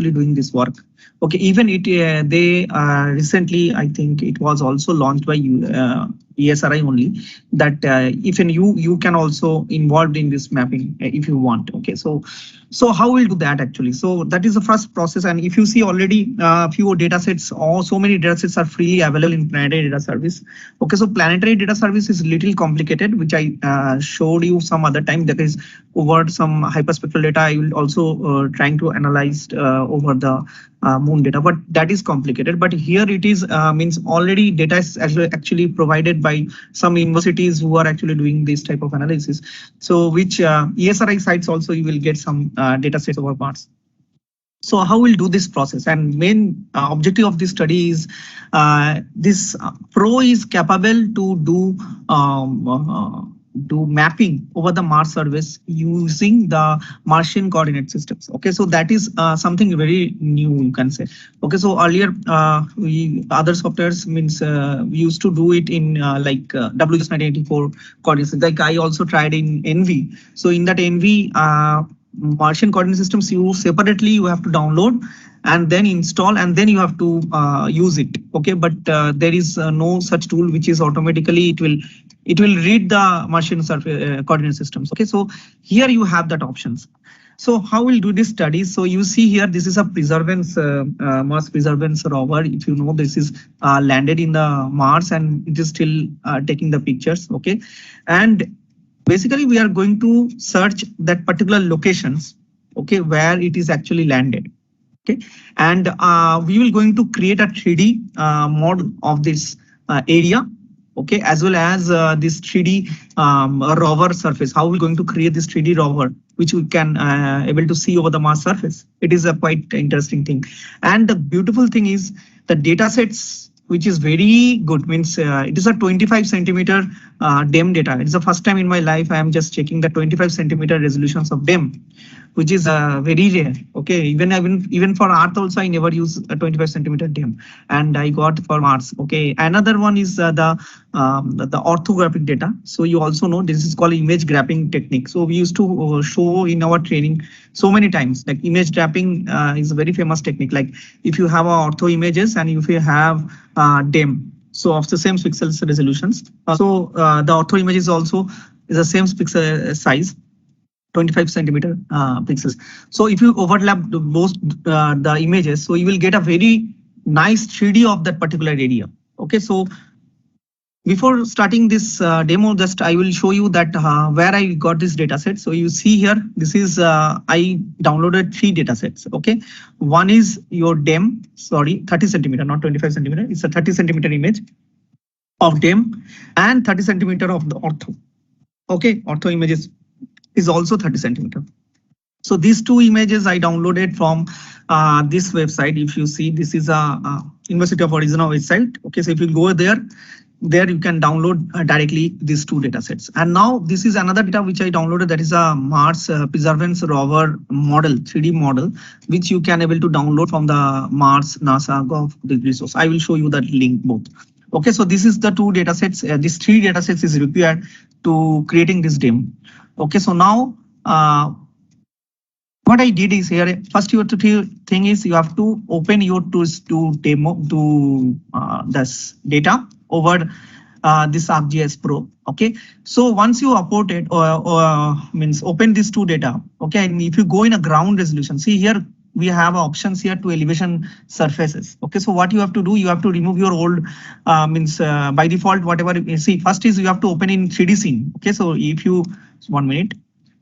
actually doing this work. Okay, even they recently, I think it was also launched by ESRI only, that even you can also involved in this mapping if you want. Okay, so how we'll do that actually? So that is the first process. And if you see already few data sets, or so many data sets are freely available in Planetary Data Service. Okay, so Planetary Data Service is little complicated, which I showed you some other time. That is over some hyperspectral data. I will also trying to analyze over the moon data, but that is complicated. But here it is means already data is actually provided by some universities who are actually doing this type of analysis. So which ESRI sites also you will get some data sets over Mars. So how we'll do this process? And main objective of this study is this Pro is capable to do mapping over the Mars surface using the Martian coordinate systems. Okay, so that is something very new, you can say. Okay, so earlier other softwares means we used to do it in like WGS 1984 coordinates. Like I also tried in ENVI. So in that ENVI Martian coordinate systems, you separately you have to download and then install, and then you have to use it. Okay, but there is no such tool which is automatically it will read the Martian surface coordinate systems. Okay, so here you have that options. So how we'll do this study? So you see here, this is a Perseverance Mars Perseverance rover. If you know, this is landed in the Mars and it is still taking the pictures. Okay, and basically we are going to search that particular locations, okay, where it is actually landed. Okay, and we will going to create a 3D model of this area. Okay, as well as this 3D rover surface. How are we going to create this 3D rover, which we can able to see over the Mars surface? It is a quite interesting thing. And the beautiful thing is the data sets, which is very good, means it is a 25 centimeter DEM data. It's the first time in my life I am just checking the 25 centimeter resolutions of DEM, which is very rare. Okay, even for Earth also I never use a 25 centimeter DEM, and I got for Mars. Okay, another one is the orthographic data. So you also know this is called image grabbing technique. So we used to show in our training so many times, like image grabbing is a very famous technique. Like if you have ortho images and if you have DEM, so of the same pixels resolutions. So the ortho image is also is the same pixel size, 25 centimeter pixels. So if you overlap both the images, so you will get a very nice 3D of that particular area. Okay, so before starting this demo, just I will show you that where I got this data set. So you see here, this is I downloaded 3 data sets. Okay, one is your DEM, sorry, 30 centimeter, not 25 centimeter. It's a 30 centimeter image of DEM and 30 centimeter of the ortho. Okay, ortho images is also 30 centimeter. So these 2 images I downloaded from this website. If you see, this is a University of Arizona website. Okay, so if you go there you can download directly these 2 data sets. And now this is another data which I downloaded, that is a Mars Perseverance rover model, 3D model, which you can able to download from the Mars NASA Gov resource. I will show you that link both. Okay, so this is the 2 data sets. These 3 data sets is required to creating this DEM. Okay, so now what I did is here, first your thing is you have to open your tools to demo to this data over this ArcGIS Pro. Okay, so once you upload it or means open these 2 data. Okay, and if you go in a ground resolution, see here we have options here to elevation surfaces. Okay, so what you have to do, you have to remove your old means by default whatever you see. First is you have to open in 3D scene. Okay, so if you 1 minute.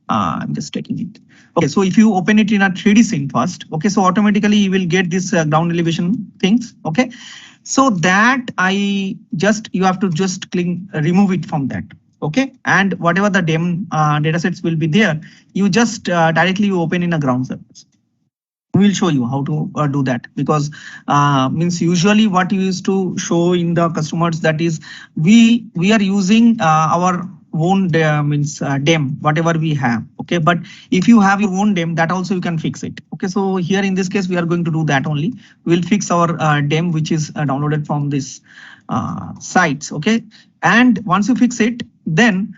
I'm just taking it. Okay, so if you open it in a 3D scene first, okay, so automatically you will get this ground elevation things. Okay, so that you have to just click remove it from that. Okay, and whatever the DEM datasets will be there, you just directly open in a ground surface. We will show you how to do that, because means usually what you used to show in the customers, that is we are using our own DEM, whatever we have. Okay, but if you have your own DEM, that also you can fix it. Okay, so here in this case we are going to do that only. We'll fix our DEM which is downloaded from this sites. Okay, and once you fix it, then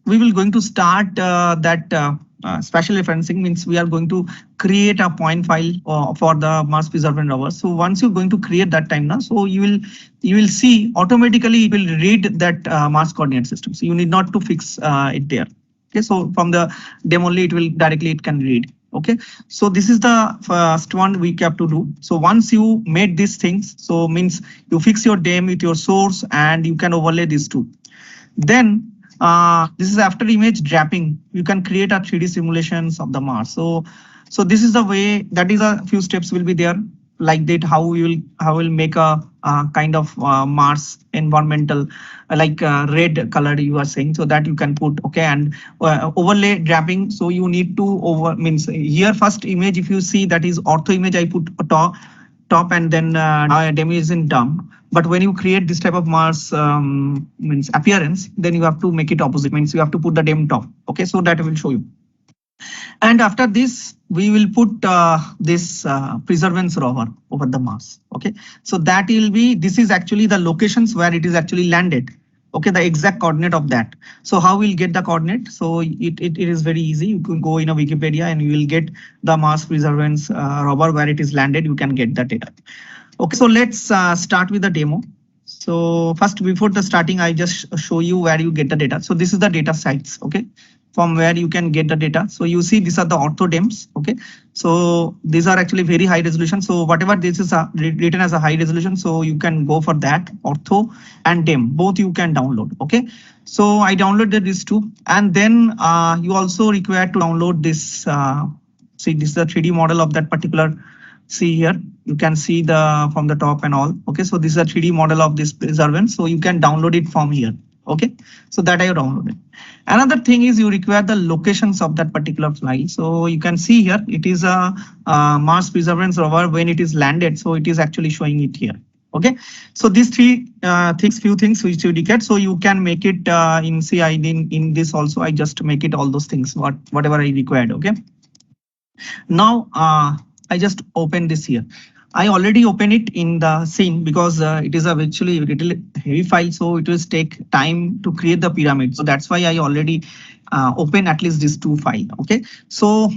we will going to start that spatial referencing means we are going to create a point file for the Mars preserved rover. So once you're going to create that time now, so you will see automatically it will read that Mars coordinate system. So you need not to fix it there. Okay, so from the DEM only it will directly it can read. Okay, so this is the first one we have to do. So once you made these things, so means you fix your DEM with your source and you can overlay these two. Then this is after image draping. You can create a 3D simulations of the Mars. So this is the way, that is a few steps will be there like that, how we will make a kind of Mars environmental like red color you are saying, so that you can put. Okay, and overlay draping. So you need to means here first image, if you see that is ortho image, I put a top and then demo is in dump. But when you create this type of Mars means appearance, then you have to make it opposite, means you have to put the dem top. Okay, so that I will show you. And after this, we will put this preservance rover over the Mars. Okay, so that will be, this is actually the locations where it is actually landed. Okay, the exact coordinate of that. So how we'll get the coordinate? So it is very easy. You can go in a Wikipedia and you will get the Mars preservance rover where it is landed. You can get the data. Okay, so let's start with the demo. So first, before the starting, I just show you where you get the data. So this is the data sites. Okay, from where you can get the data. So you see these are the ortho DEMs. Okay, so these are actually very high resolution. So whatever this is written as a high resolution, so you can go for that. Ortho and DEM, both you can download. Okay, so I downloaded these two, and then you also require to download this. See, this is the 3D model of that particular. See here, you can see the from the top and all. Okay, so this is a 3D model of this preservance. So you can download it from here. Okay, so that I have downloaded. Another thing is you require the locations of that particular file. So you can see here, it is a Mars preservance rover when it is landed. So it is actually showing it here. Okay, so these three few things which you get. So you can make it in CID in this also. I just make it all those things whatever I required. Okay, now I just open this here. I already open it in the scene because it is a virtually little heavy file, so it will take time to create the pyramid. So that's why I already open at least these two files. Okay, so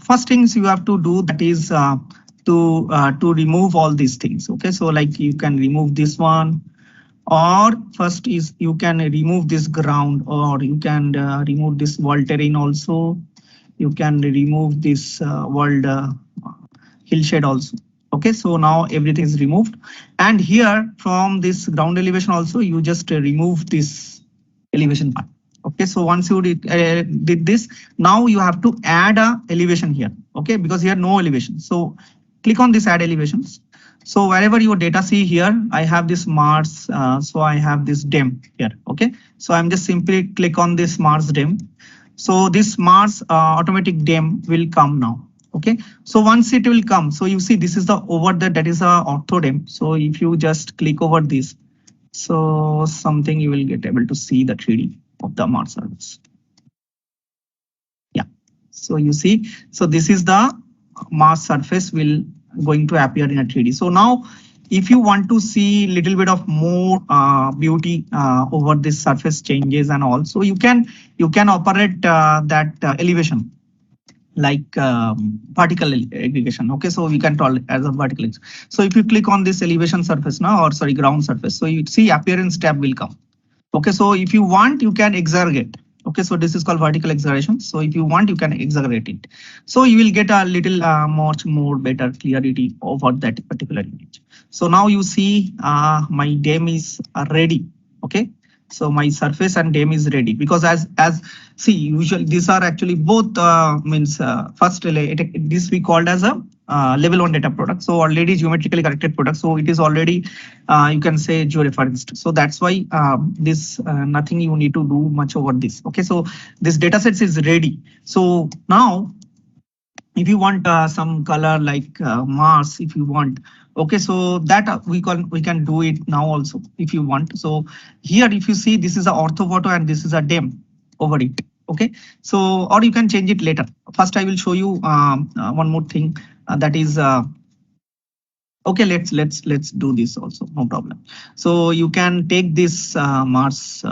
first things you have to do, that is to remove all these things. Okay, so like you can remove this one, or first is you can remove this ground, or you can remove this world terrain also. You can remove this world hillshade also. Okay, so now everything is removed, and here from this ground elevation also you just remove this elevation part. Okay, so once you did this, now you have to add a elevation here. Okay, because here no elevation. So click on this add elevations. So wherever your data see here, I have this Mars. So I have this DEM here. Okay, so I'm just simply click on this Mars DEM. So this Mars automatic DEM will come now. Okay, so once it will come, so you see this is the over there, that is a ortho DEM. So if you just click over this, so something you will get able to see the 3D of the Mars surface. Yeah, so you see, so this is the Mars surface will going to appear in a 3D. So now if you want to see little bit of more beauty over this surface changes and all, so you can operate that elevation like particle aggregation. Okay, so we can call it as a vertical. So if you click on this elevation surface now, or sorry, ground surface, so you see appearance tab will come. Okay, so if you want, you can exaggerate. Okay, so this is called vertical exaggeration. So if you want, you can exaggerate it. So you will get a little much more better clarity over that particular image. So now you see my DEM is ready. Okay, so my surface and DEM is ready, because as see, usually these are actually both means first this we called as a level 1 data product. So already geometrically corrected product. So it is already you can say georeferenced. So that's why this nothing you need to do much over this. Okay, so this data sets is ready. So now if you want some color like Mars, if you want. Okay, so that we can do it now also if you want. So here, if you see, this is a ortho photo and this is a DEM over it. Okay, so or you can change it later. First, I will show you one more thing that is. Okay, let's do this also, no problem. So you can take this Mars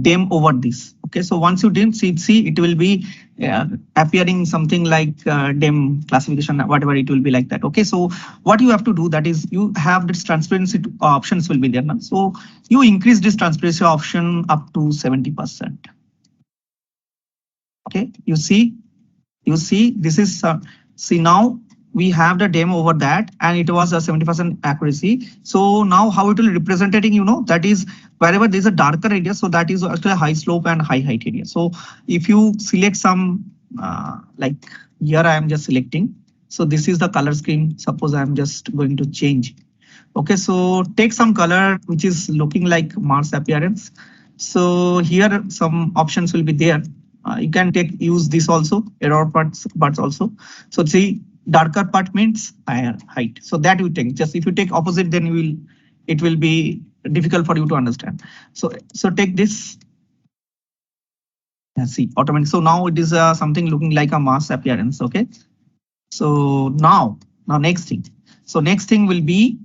dim over this. Okay, so once you dim, see it will be appearing something like dim classification, whatever it will be like that. Okay, so what you have to do, that is you have this transparency options will be there now. So you increase this transparency option up to 70%. Okay, you see this is see now we have the demo over that, and it was a 70% accuracy. So now how it will representing, that is wherever there's a darker area, so that is actually a high slope and high height area. So if you select some like here I am just selecting, so this is the color scheme. Suppose I'm just going to change. Okay, so take some color which is looking like Mars appearance. So here some options will be there. You can use this also, error parts also. So see, darker part means higher height. So that you take. Just if you take opposite, then it will be difficult for you to understand. So take this. See, automatic. So now it is something looking like a Mars appearance. Okay. So now next thing. So next thing will be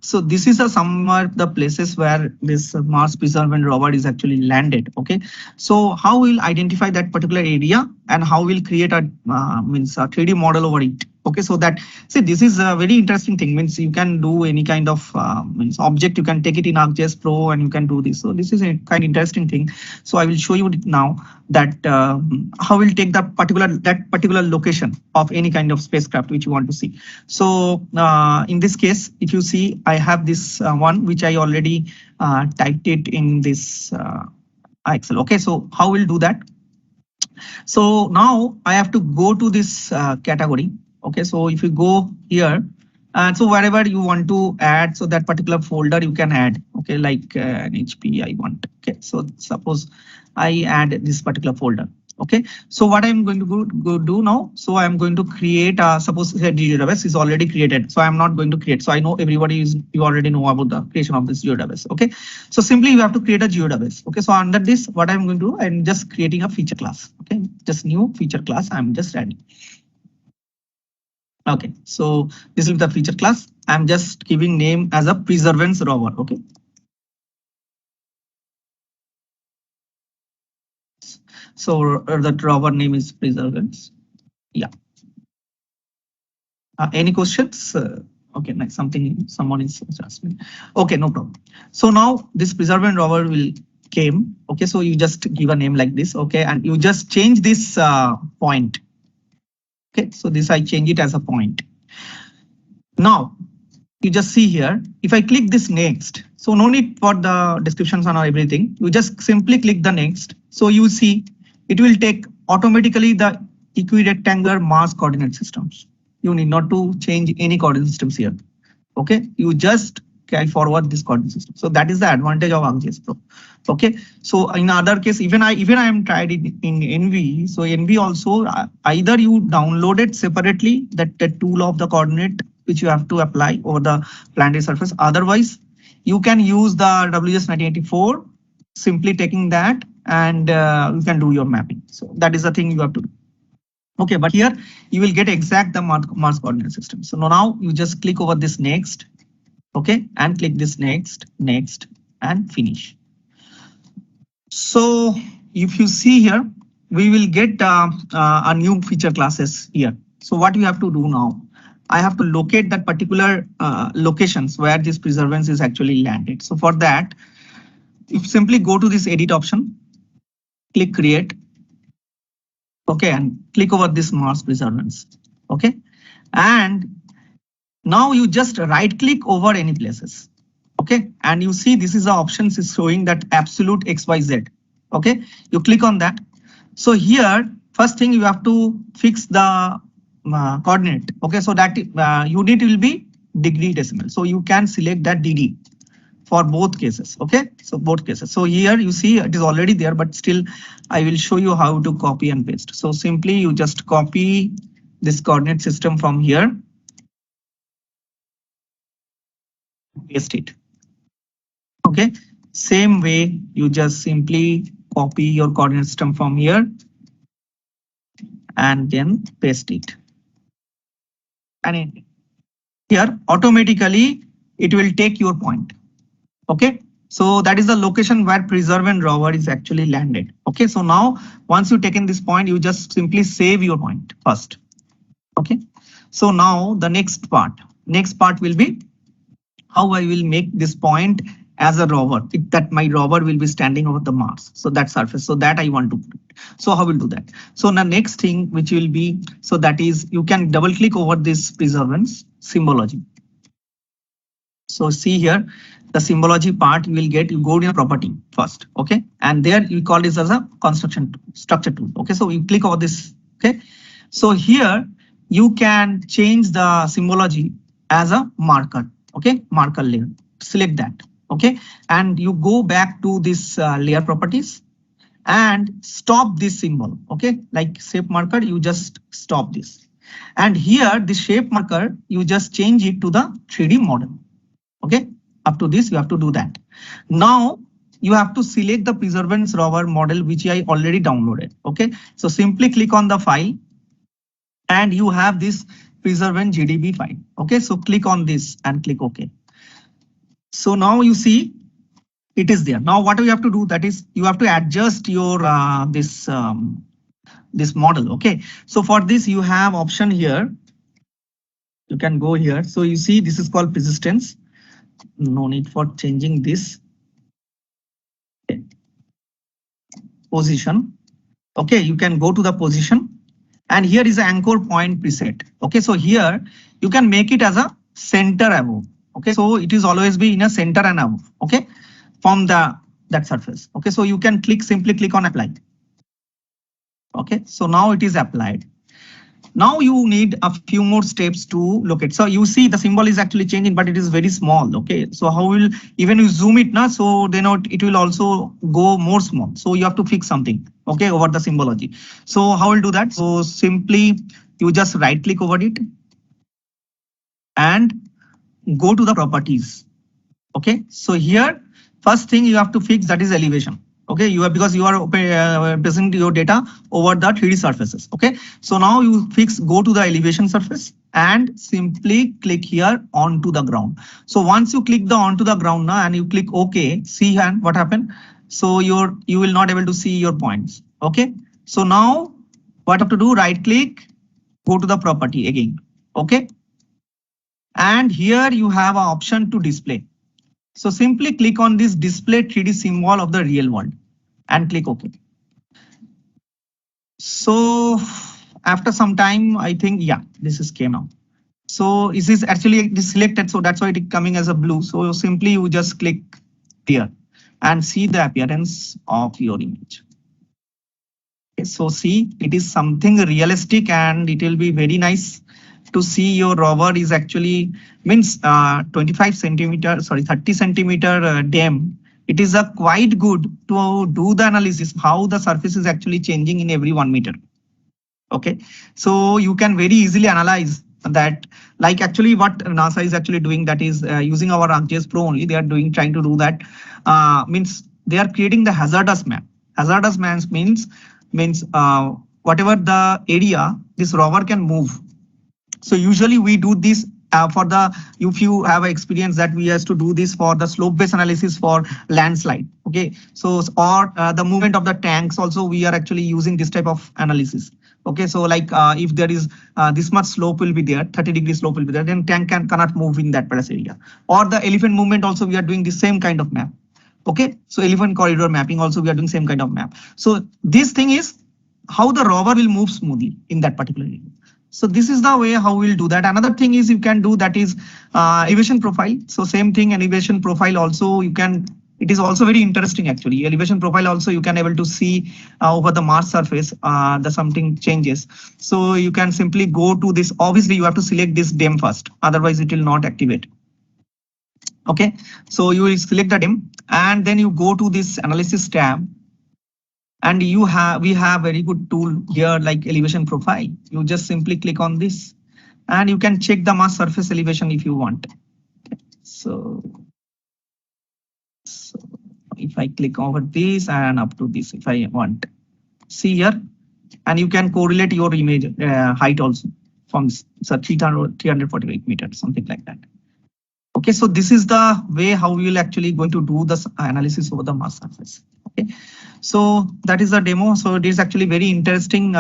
so this is some of the places where this Mars Perseverance rover is actually landed. Okay, so how we'll identify that particular area and how we'll create a means a 3D model over it. Okay, so that, see, this is a very interesting thing. Means you can do any kind of means object. You can take it in ArcGIS Pro and you can do this. So this is a kind of interesting thing. So I will show you now that how we'll take that particular location of any kind of spacecraft which you want to see. So in this case, if you see, I have this one which I already typed it in this Excel. Okay, so how we'll do that? So now I have to go to this category. Okay, so if you go here, and so wherever you want to add, so that particular folder you can add. Okay, like NHP I want. Okay, so suppose I add this particular folder. Okay, so what I'm going to go do now, so I'm going to create suppose GeoDatabase is already created, so I'm not going to create. So I know everybody is, you already know about the creation of this GeoDatabase. Okay, so simply you have to create a GeoDatabase. Okay, so under this, what I'm going to do, I'm just creating a feature class. Okay, just new feature class I'm just adding. Okay, so this is the feature class. I'm just giving name as a Perseverance rover. Okay, so that rover name is Perseverance. Yeah. Any questions? Okay, like someone is asking. Okay, no problem. So now this Perseverance rover will came. Okay, so you just give a name like this. Okay, and you just change this point. Okay, so this I change it as a point. Now you just see here, if I click this next, so no need for the descriptions on everything. You just simply click the next. So you see it will take automatically the equirectangular Mars coordinate systems. You need not to change any coordinate systems here. Okay, you just carry forward this coordinate system. So that is the advantage of ArcGIS Pro. Okay, so in other case, even I am tried it in ENVI. So ENVI also either you download it separately, that the tool of the coordinate which you have to apply over the planetary surface. Otherwise, you can use the WGS 1984, simply taking that and you can do your mapping. So that is the thing you have to do. Okay, but here you will get exact the Mars coordinate system. So now you just click over this next. Okay, and click this next, and finish. So if you see here, we will get a new feature classes here. So what you have to do now, I have to locate that particular locations where this Perseverance is actually landed. So for that, you simply go to this edit option, click create. Okay, and click over this Mars Perseverance. Okay, and now you just right click over any places. Okay, and you see this is the options is showing that absolute XYZ. Okay, you click on that. So here, first thing you have to fix the coordinate. Okay, so that unit will be degree decimal. So you can select that DD for both cases. Okay, so both cases. So here you see it is already there, but still I will show you how to copy and paste. So simply you just copy this coordinate system from here, paste it. Okay, same way you just simply copy your coordinate system from here and then paste it. And here automatically it will take your point. Okay, So that is the location where preserved rover is actually landed. Okay, so now once you taken this point, you just simply save your point first. Okay, so now the next part will be how I will make this point as a rover, that my rover will be standing over the Mars. So that surface, so that I want to put. So how will do that? So the next thing which will be, so that is you can double click over this preservance symbology. So see here, the symbology part you will get, you go in a property first, okay? And there you call this as a construction structure tool, okay? So you click over this, okay? So here you can change the symbology as a marker, okay? Marker layer, select that, okay? And you go back to this layer properties and stop this symbol, okay? Like shape marker, you just stop this. And here the shape marker, you just change it to the 3D model. Okay, up to this you have to do that. Now you have to select the preservance rover model which I already downloaded. Okay, so simply click on the file and you have this preservance GDB file. Okay, so click on this and click OK. So now you see it is there. Now what you have to do, that is you have to adjust your this model. Okay, so for this you have option here. You can go here. So you see this is called persistence. No need for changing this position. Okay, you can go to the position and here is the anchor point preset. Okay, so here you can make it as a center above. Okay, so it is always be in a center and above. Okay, from that surface. Okay, so you can simply click on apply. Okay, so now it is applied. Now you need a few more steps to locate. So you see the symbol is actually changing, but it is very small. Okay, so how will, even you zoom it now, so then it will also go more small. So you have to fix something, okay, over the symbology. So how will do that? So simply you just right click over it and go to the properties. Okay, so here first thing you have to fix, that is elevation. Okay, you are, because you are presenting your data over the 3D surfaces. Okay, so now you go to the elevation surface and simply click here onto the ground. So once you click the onto the ground now and you click OK, see and what happened. So you will not able to see your points. Okay, so now what you have to do, right click, go to the property again. Okay, and here you have an option to display. So simply click on this display 3D symbol of the real world and click OK. So after some time, I think, yeah, this is came now. So this is actually selected, so that's why it is coming as a blue. So simply you just click here and see the appearance of your image. Okay, so see, it is something realistic and it will be very nice to see your rover is actually means 25 centimeter, sorry, 30 centimeter dam. It is a quite good to do the analysis how the surface is actually changing in every 1 meter. Okay, so you can very easily analyze that, like actually what NASA is actually doing, that is using our ArcGIS Pro only. They are trying to do that. Means they are creating the hazardous map. Hazardous maps means whatever the area this rover can move. So usually we do this for the, if you have experience that we have to do this for the slope based analysis for landslide. Okay, so or the movement of the tanks also we are actually using this type of analysis. Okay, so like if there is this much slope will be there, 30-degree slope will be there, then tank cannot move in that particular area. Or the elephant movement also we are doing the same kind of map. Okay, so elephant corridor mapping also we are doing same kind of map. So this thing is how the rover will move smoothly in that particular area. So this is the way how we'll do that. Another thing is you can do, that is elevation profile. So same thing, elevation profile also you can, it is also very interesting actually. Elevation profile also you can able to see over the Mars surface the something changes. So you can simply go to this. Obviously you have to select this DEM first, otherwise it will not activate. Okay, so you will select the DEM and then you go to this analysis tab. And we have very good tool here like elevation profile. You just simply click on this and you can check the Mars surface elevation if you want. Okay. So if I click over this and up to this, if I want, see here, and you can correlate your image height also from 348 meters, something like that. Okay, so this is the way how we will actually going to do this analysis over the Mars surface. Okay, so that is the demo. So it is actually very interesting.